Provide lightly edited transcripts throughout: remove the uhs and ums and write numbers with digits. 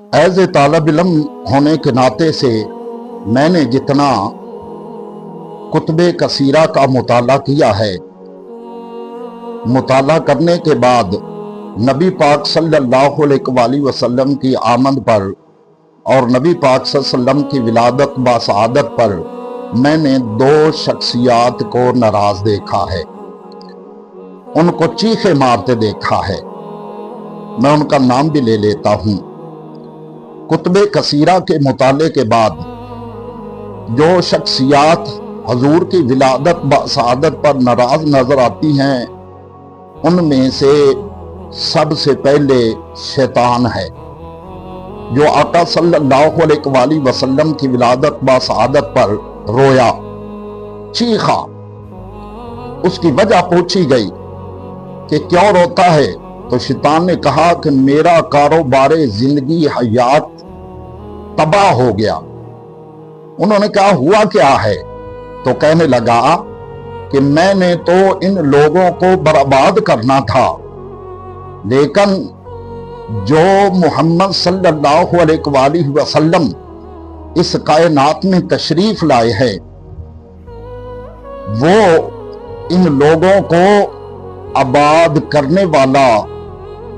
As a طالب علم ہونے کے ناطے سے میں نے جتنا کتب کثیرہ کا مطالعہ کیا ہے، مطالعہ کرنے کے بعد نبی پاک صلی اللہ علیہ وآلہ وسلم کی آمد پر اور نبی پاک صلی اللہ علیہ وسلم کی ولادت بسعادت پر میں نے دو شخصیات کو ناراض دیکھا ہے، ان کو چیخے مارتے دیکھا ہے۔ میں ان کا نام بھی لے لیتا ہوں۔ کتب کثیرہ کے مطالعے کے بعد جو شخصیات حضور کی ولادت بسعادت پر ناراض نظر آتی ہیں، ان میں سے سب سے پہلے شیطان ہے، جو آقا صلی اللہ علیہ وآلہ وسلم کی ولادت بسعادت پر رویا، چیخا۔ اس کی وجہ پوچھی گئی کہ کیوں روتا ہے؟ تو شیطان نے کہا کہ میرا کاروبار زندگی حیات تباہ ہو گیا۔ انہوں نے کہا ہوا کیا ہے؟ تو کہنے لگا کہ میں نے تو ان لوگوں کو برباد کرنا تھا، لیکن جو محمد صلی اللہ علیہ وآلہ وسلم اس کائنات میں تشریف لائے ہیں، وہ ان لوگوں کو آباد کرنے والا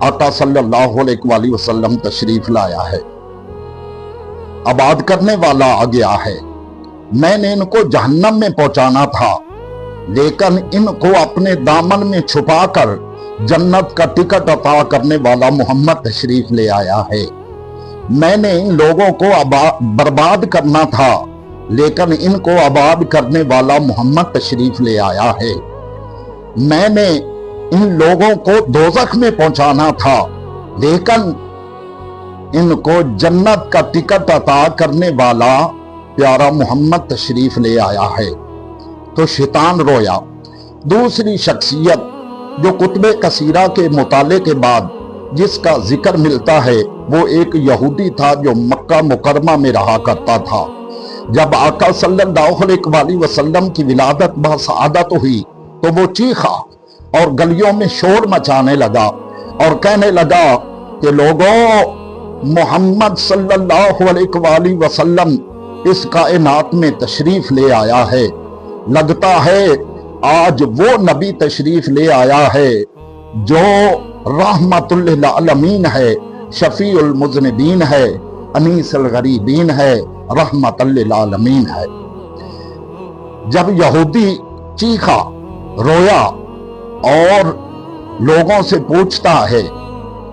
آقا صلی اللہ علیہ وآلہ وسلم تشریف لایا ہے، آباد کرنے والا آ گیا ہے۔ میں نے ان کو جہنم میں پہنچانا تھا، لیکن ان کو اپنے دامن میں چھپا کر جنت کا ٹکٹ عطا کرنے والا محمد تشریف لے آیا ہے۔ میں نے ان لوگوں کو برباد کرنا تھا، لیکن ان کو آباد کرنے والا محمد تشریف لے آیا ہے۔ میں نے ان لوگوں کو دوزخ میں پہنچانا تھا، لیکن ان کو جنت کا ٹکٹ عطا کرنے والا پیارا محمد تشریف لے آیا ہے۔ تو شیطان رویا۔ دوسری شخصیت جو کتب کثیرہ کے مطالعے کے بعد جس کا ذکر ملتا ہے، وہ ایک یہودی تھا جو مکہ مکرمہ میں رہا کرتا تھا۔ جب آقا صلی اللہ علیہ وآلہ وسلم کی ولادت بسعادت ہوئی تو وہ چیخا اور گلیوں میں شور مچانے لگا اور کہنے لگا کہ لوگوں، محمد صلی اللہ علیہ وآلہ وسلم اس کائنات میں تشریف لے آیا ہے۔ لگتا ہے آج وہ نبی تشریف لے آیا ہے جو رحمت للعالمین ہے، شفیع المذنبین ہے، انیس الغریبین ہے، رحمت للعالمین ہے۔ جب یہودی چیخا، رویا اور لوگوں سے پوچھتا ہے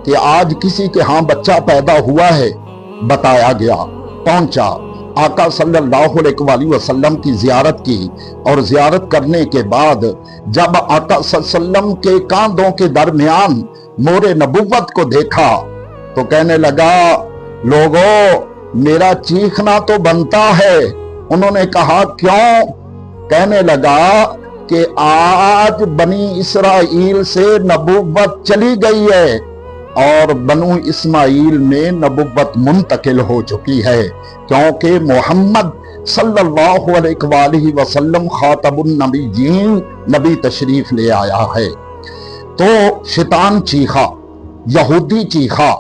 کہ آج کسی کے ہاں بچہ پیدا ہوا ہے، بتایا گیا، پہنچا، آقا صلی اللہ علیہ وآلہ وسلم کی زیارت کی، اور زیارت کرنے کے بعد جب آقا صلی اللہ علیہ وسلم کے کاندھوں کے درمیان مور نبوت کو دیکھا تو کہنے لگا لوگوں، میرا چیخنا تو بنتا ہے۔ انہوں نے کہا کیوں؟ کہنے لگا کہ آج بنی اسرائیل سے نبوت چلی گئی ہے اور بنو اسماعیل میں نبوت منتقل ہو چکی ہے، کیونکہ محمد صلی اللہ علیہ وآلہ وسلم خاتم النبیین نبی تشریف لے آیا ہے۔ تو شیطان چیخا، یہودی چیخا۔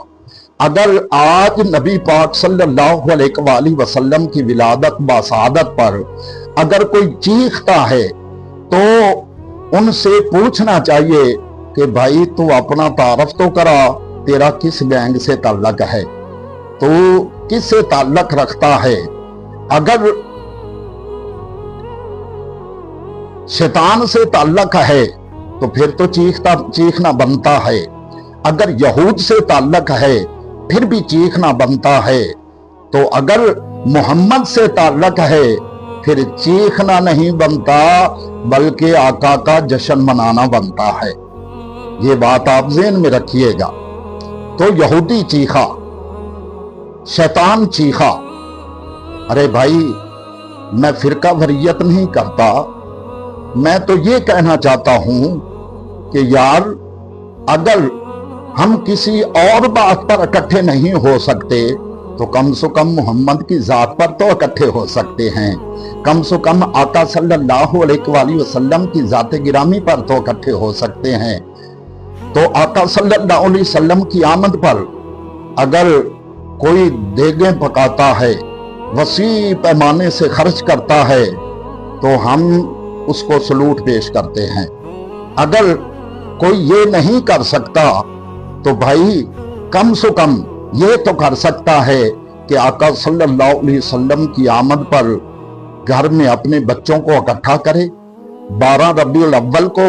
اگر آج نبی پاک صلی اللہ علیہ وآلہ وسلم کی ولادت بسعادت پر اگر کوئی چیختا ہے تو ان سے پوچھنا چاہیے کہ بھائی تو اپنا تعارف تو کرا، تیرا کس گینگ سے تعلق ہے، تو کس سے تعلق رکھتا ہے؟ اگر شیطان سے تعلق ہے تو پھر تو چیخنا بنتا ہے، اگر یہود سے تعلق ہے پھر بھی چیخنا بنتا ہے، تو اگر محمد سے تعلق ہے پھر چیخنا نہیں بنتا بلکہ آقا کا جشن منانا بنتا ہے۔ یہ بات آپ ذہن میں رکھیے گا۔ تو یہودی چیخا، شیطان چیخا۔ ارے بھائی، میں فرقہ واریت نہیں کرتا، میں تو یہ کہنا چاہتا ہوں کہ یار اگر ہم کسی اور بات پر اکٹھے نہیں ہو سکتے تو کم سے کم محمد کی ذات پر تو اکٹھے ہو سکتے ہیں، کم سے کم آقا صلی اللہ علیہ وآلہ وسلم کی ذات گرامی پر تو اکٹھے ہو سکتے ہیں۔ تو آقا صلی اللہ علیہ وسلم کی آمد پر اگر کوئی دیگیں پکاتا ہے، وسیع پیمانے سے خرچ کرتا ہے، تو ہم اس کو سلوٹ پیش کرتے ہیں۔ اگر کوئی یہ نہیں کر سکتا تو بھائی کم سے کم یہ تو کر سکتا ہے کہ آقا صلی اللہ علیہ وسلم کی آمد پر گھر میں اپنے بچوں کو اکٹھا کرے، 12 ربیع الاول کو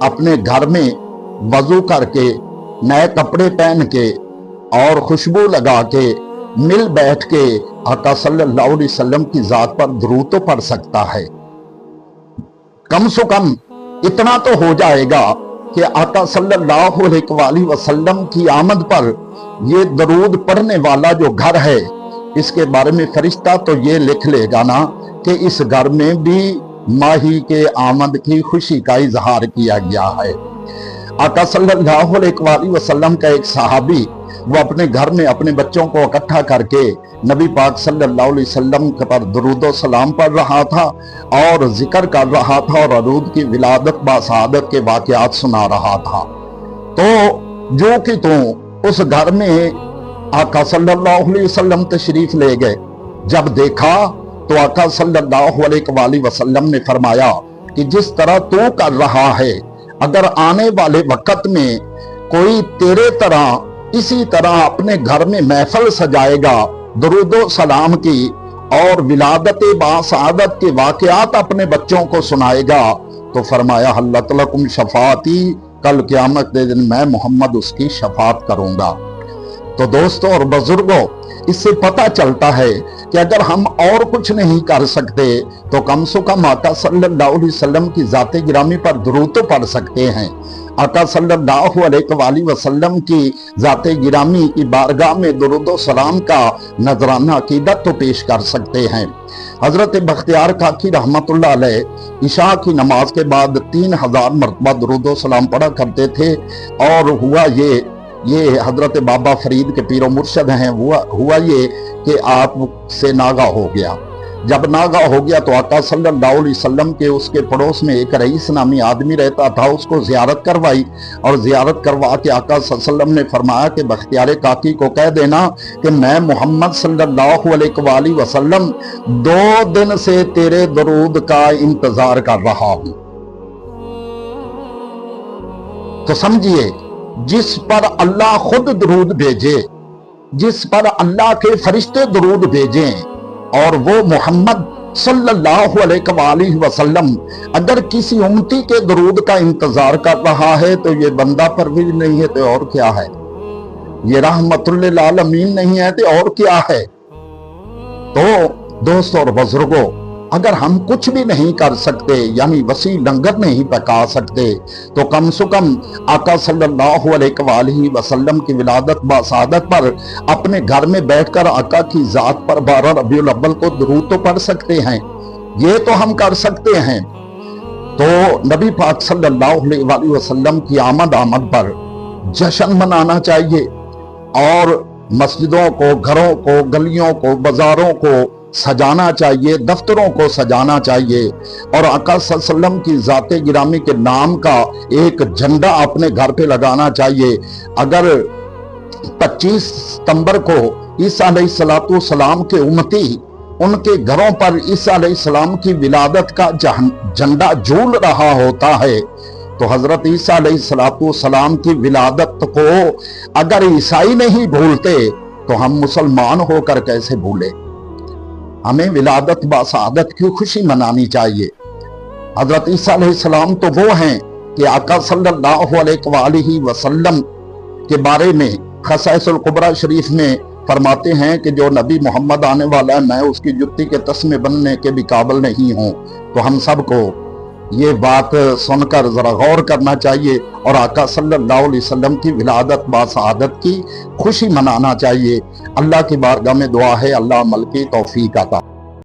اپنے گھر میں وضو کر کے، نئے کپڑے پہن کے اور خوشبو لگا کے مل بیٹھ کے آقا صلی اللہ علیہ وسلم کی ذات پر درود تو پڑھ سکتا ہے۔ کم سے کم اتنا تو ہو جائے گا کہ آقا صلی اللہ علیہ وآلہ وسلم کی آمد پر یہ درود پڑھنے والا جو گھر ہے، اس کے بارے میں فرشتہ تو یہ لکھ لے گا نا کہ اس گھر میں بھی ماہی کے آمد کی خوشی کا اظہار کیا گیا ہے۔ آقا صلی اللہ علیہ وآلہ وسلم کا ایک صحابی وہ اپنے گھر میں اپنے بچوں کو اکٹھا کر کے نبی پاک صلی اللہ علیہ وسلم پر درود و سلام پڑھ رہا تھا اور ذکر کر رہا تھا اور حضور کی ولادت باسعادت کے واقعات سنا رہا تھا۔ تو جو کہ اس گھر میں آقا صلی اللہ علیہ وسلم تشریف لے گئے، جب دیکھا تو آقا صلی اللہ علیہ وآلہ وسلم نے فرمایا کہ جس طرح تو کر رہا ہے، اگر آنے والے وقت میں کوئی تیرے طرح اسی طرح اپنے گھر میں محفل سجائے گا، درود و سلام کی اور ولادت باسعادت کے واقعات اپنے بچوں کو سنائے گا، تو فرمایا حلت لکم شفاعتی، کل قیامت کے دن میں محمد اس کی شفاعت کروں گا۔ تو دوستوں اور بزرگوں، اس سے پتہ چلتا ہے کہ اگر ہم اور کچھ نہیں کر سکتے تو کم سے کم آقا صلی اللہ علیہ وسلم کی ذات گرامی پر درود تو پڑھ سکتے ہیں۔ آقا صلی اللہ علیہ وآلہ وسلم کی ذات گرامی کی بارگاہ میں درود و سلام کا نذرانہ عقیدت تو پیش کر سکتے ہیں۔ حضرت بختیار کاکی رحمت اللہ علیہ عشاء کی نماز کے بعد 3000 مرتبہ درود و سلام پڑھا کرتے تھے، اور ہوا یہ حضرت بابا فرید کے پیر و مرشد ہیں، ہوا یہ کہ آپ سے ناگا ہو گیا۔ جب ناگا ہو گیا تو آقا صلی اللہ علیہ وسلم کے اس کے پڑوس میں ایک رئیس نامی آدمی رہتا تھا، اس کو زیارت کروائی، اور زیارت کروا کے آقا صلی اللہ علیہ وسلم نے فرمایا کہ بختیار کاکی کو کہہ دینا کہ میں محمد صلی اللہ علیہ وآلہ وسلم 2 دن سے تیرے درود کا انتظار کر رہا ہوں۔ تو سمجھیے، جس پر اللہ خود درود بھیجے، جس پر اللہ کے فرشتے درود بھیجیں، اور وہ محمد صلی اللہ علیہ وآلہ وسلم اگر کسی امتی کے درود کا انتظار کر رہا ہے تو یہ بندہ پرویز نہیں ہے تو اور کیا ہے؟ یہ رحمت للعالمین نہیں ہے تو اور کیا ہے؟ تو دوستوں اور بزرگوں، اگر ہم کچھ بھی نہیں کر سکتے، یعنی وسیع لنگر نہیں پکا سکتے، تو کم سے کم آقا صلی اللہ علیہ وآلہ وسلم کی ولادت باسعادت پر اپنے گھر میں بیٹھ کر آقا کی ذات پر 12 ربیع الاول کو درود تو پڑھ سکتے ہیں۔ یہ تو ہم کر سکتے ہیں۔ تو نبی پاک صلی اللہ علیہ وآلہ وسلم کی آمد پر جشن منانا چاہیے، اور مسجدوں کو، گھروں کو، گلیوں کو، بازاروں کو سجانا چاہیے، دفتروں کو سجانا چاہیے، اور آقا صلی اللہ علیہ وسلم کی ذات گرامی کے نام کا ایک جھنڈا اپنے گھر پہ لگانا چاہیے۔ اگر 25 ستمبر کو عیسیٰ علیہ السلام کے امتی ان کے گھروں پر عیسیٰ علیہ السلام کی ولادت کا جھنڈا جھول رہا ہوتا ہے، تو حضرت عیسیٰ علیہ السلام کی ولادت کو اگر عیسائی نہیں بھولتے تو ہم مسلمان ہو کر کیسے بھولے؟ ہمیں ولادت باسعادت کی خوشی منانی چاہیے۔ حضرت عیسیٰ علیہ السلام تو وہ ہیں کہ آقا صلی اللہ علیہ وآلہ وسلم کے بارے میں خصائص القبریٰ شریف میں فرماتے ہیں کہ جو نبی محمد آنے والا ہے، میں اس کی جتی کے تسمے بننے کے بھی قابل نہیں ہوں۔ تو ہم سب کو یہ بات سن کر ذرا غور کرنا چاہیے، اور آقا صلی اللہ علیہ وسلم کی ولادت باسعادت کی خوشی منانا چاہیے۔ اللہ کی بارگاہ میں دعا ہے، اللہ عمل کی توفیق عطا